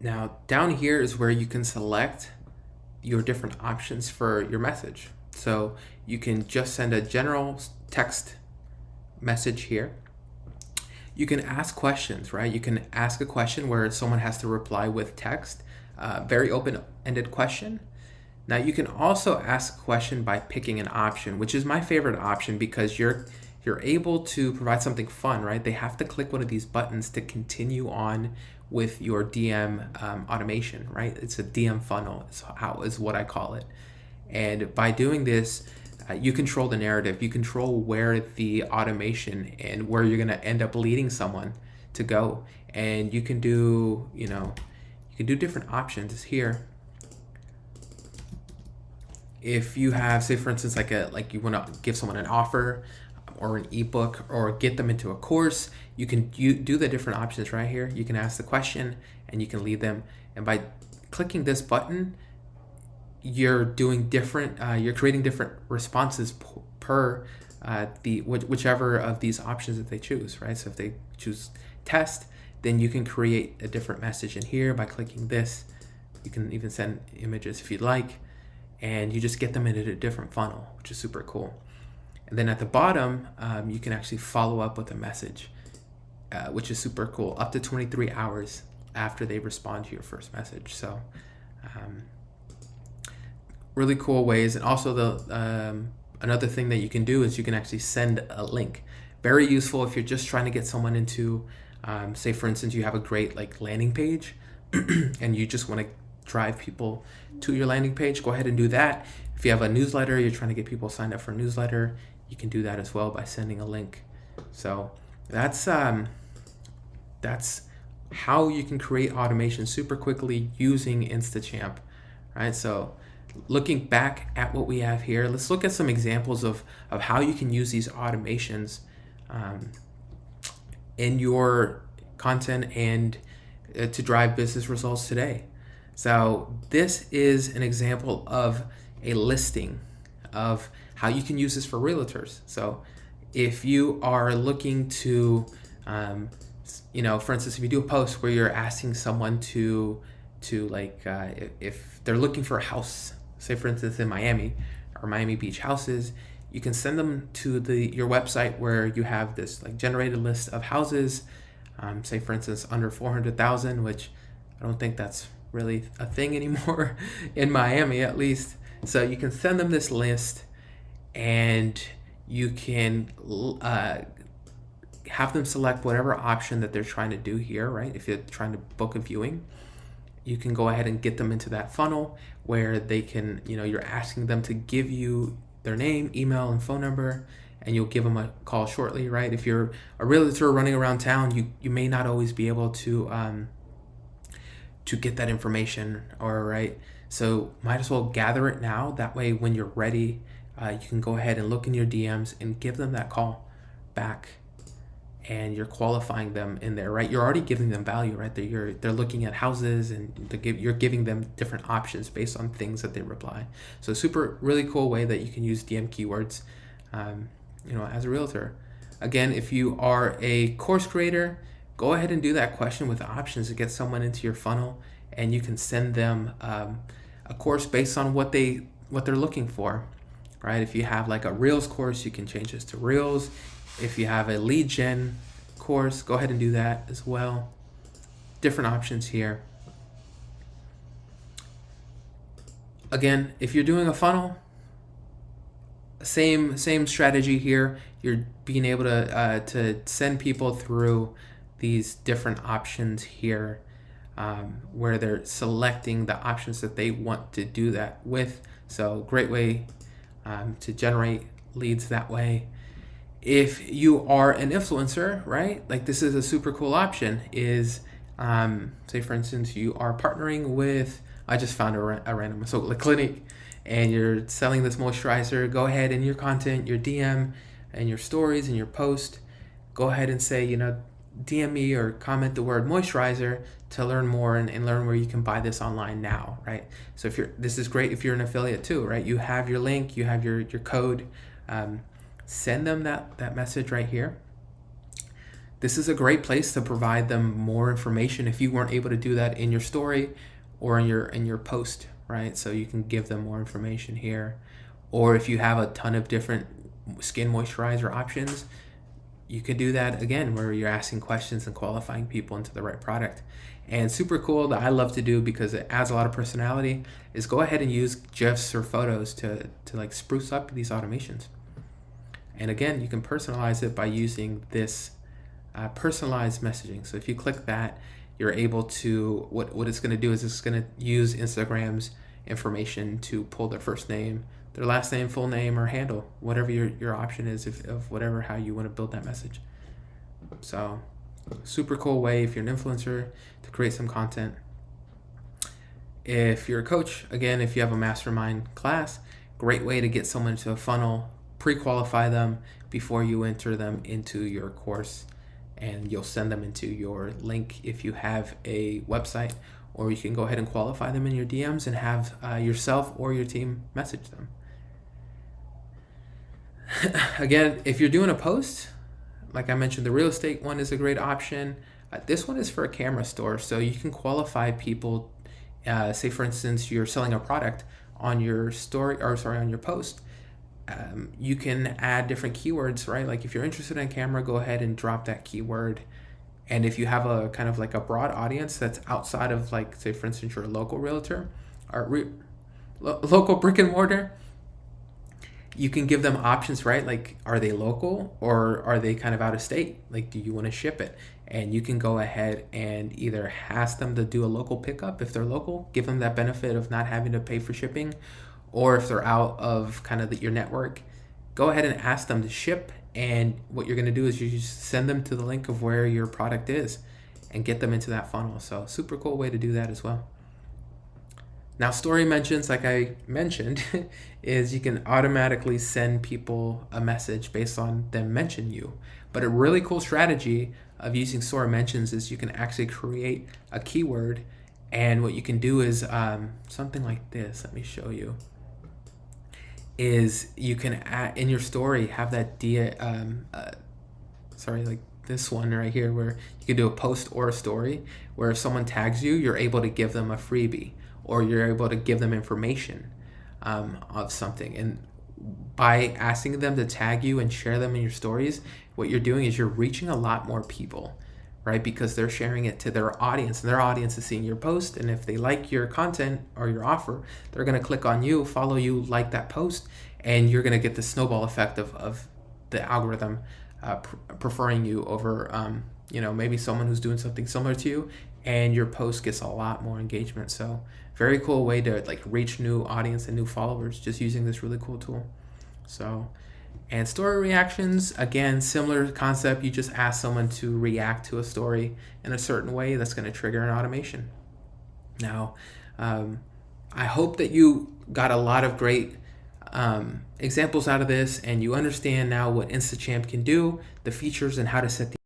Now down here is where you can select your different options for your message. So you can just send a general text message here. You can ask questions, right? You can ask a question where someone has to reply with text, very open-ended question. Now you can also ask a question by picking an option, which is my favorite option because you're able to provide something fun, right? They have to click one of these buttons to continue on with your DM automation, right? It's a DM funnel is what I call it. And by doing this, you control the narrative. You control where the automation and where you're gonna end up leading someone to go. And you can do, you can do different options here. If you have, say for instance, like you want to give someone an offer or an ebook or get them into a course, you do the different options right here. You can ask the question and you can lead them. And by clicking this button, you're doing different, you're creating different responses per whichever of these options that they choose, right? So if they choose test, then you can create a different message in here by clicking this. You can even send images if you'd like, and you just get them into a different funnel, which is super cool. And then at the bottom, you can actually follow up with a message, which is super cool, up to 23 hours after they respond to your first message. So really cool ways. And also another thing that you can do is you can actually send a link. Very useful if you're just trying to get someone into, say for instance, you have a great landing page and you just want to drive people to your landing page, go ahead and do that. If you have a newsletter, you're trying to get people signed up for a newsletter, you can do that as well by sending a link. So that's how you can create automation super quickly using InstaChamp, right? So looking back at what we have here, let's look at some examples of how you can use these automations in your content and to drive business results today. So this is an example of a listing of how you can use this for realtors. So if you are looking to, for instance, if you do a post where you're asking someone to if they're looking for a house, say for instance in Miami or Miami Beach houses, you can send them to your website where you have this generated list of houses, say for instance under 400,000, which I don't think that's really a thing anymore in Miami at least. So you can send them this list and you can have them select whatever option that they're trying to do here, right? If you're trying to book a viewing, you can go ahead and get them into that funnel where they can, you're asking them to give you their name, email, and phone number, and you'll give them a call shortly, right? If you're a realtor running around town, you may not always be able to get that information, right? So might as well gather it now. That way, when you're ready, you can go ahead and look in your DMs and give them that call back, and you're qualifying them in there, right? You're already giving them value, right? They're looking at houses, and you're giving them different options based on things that they reply. So super, really cool way that you can use DM keywords, as a realtor. Again, if you are a course creator, go ahead and do that question with options to get someone into your funnel, and you can send them a course based on what they're looking for, right? If you have a Reels course, you can change this to Reels. If you have a lead gen course, go ahead and do that as well. Different options here. Again, if you're doing a funnel, same strategy here. You're being able to send people through these different options here, where they're selecting the options that they want to do that with. So great way to generate leads that way. If you are an influencer, right? This is a super cool option is, say for instance, you are partnering with, I just found a random, so a clinic, and you're selling this moisturizer. Go ahead in your content, your DM and your stories and your post, go ahead and say, DM me or comment the word moisturizer to learn more and learn where you can buy this online now, right? So this is great if you're an affiliate too, right? You have your link, you have your code, send them that message right here. this is a great place to provide them more information if you weren't able to do that in your story or in your post, right? So you can give them more information here. Or if you have a ton of different skin moisturizer options, you could do that again, where you're asking questions and qualifying people into the right product. And super cool that I love to do because it adds a lot of personality is go ahead and use GIFs or photos to like spruce up these automations. And again, you can personalize it by using this personalized messaging. So if you click that, you're able to, what it's going to do is it's going to use Instagram's information to pull their first name, their last name, full name, or handle, whatever your option is of whatever, how you want to build that message. So super cool way if you're an influencer to create some content. If you're a coach, again, if you have a mastermind class, great way to get someone to a funnel, pre-qualify them before you enter them into your course, and you'll send them into your link if you have a website, or you can go ahead and qualify them in your DMs and have yourself or your team message them. Again, if you're doing a post, like I mentioned, the real estate one is a great option. This one is for a camera store, so you can qualify people. Say for instance, you're selling a product on your story, or sorry, on your post. You can add different keywords, right? Like if you're interested in camera, go ahead and drop that keyword. And if you have a kind of like a broad audience that's outside of, like, say for instance, you're a local realtor or local brick and mortar, you can give them options, right? Like, are they local or are they kind of out of state? Like, do you want to ship it? And you can go ahead and either ask them to do a local pickup if they're local, give them that benefit of not having to pay for shipping, or if they're out of kind of your network, go ahead and ask them to ship. And what you're going to do is you just send them to the link of where your product is and get them into that funnel. So super cool way to do that as well. Now, story mentions, like I mentioned, is you can automatically send people a message based on them mention you. But a really cool strategy of using story mentions is you can actually create a keyword. And what you can do is something like this. Let me show you. Is you can add in your story, have that like this one right here, where you can do a post or a story where if someone tags you, you're able to give them a freebie, or you're able to give them information of something. And by asking them to tag you and share them in your stories, what you're doing is you're reaching a lot more people, right? Because they're sharing it to their audience, and their audience is seeing your post. And if they like your content or your offer, they're going to click on you, follow you, like that post, and you're going to get the snowball effect of the algorithm preferring you over, maybe someone who's doing something similar to you, and your post gets a lot more engagement. So very cool way to like reach new audience and new followers just using this really cool tool. So, and story reactions, again, similar concept. You just ask someone to react to a story in a certain way that's going to trigger an automation. Now, I hope that you got a lot of great examples out of this, and you understand now what InstaChamp can do, the features, and how to set the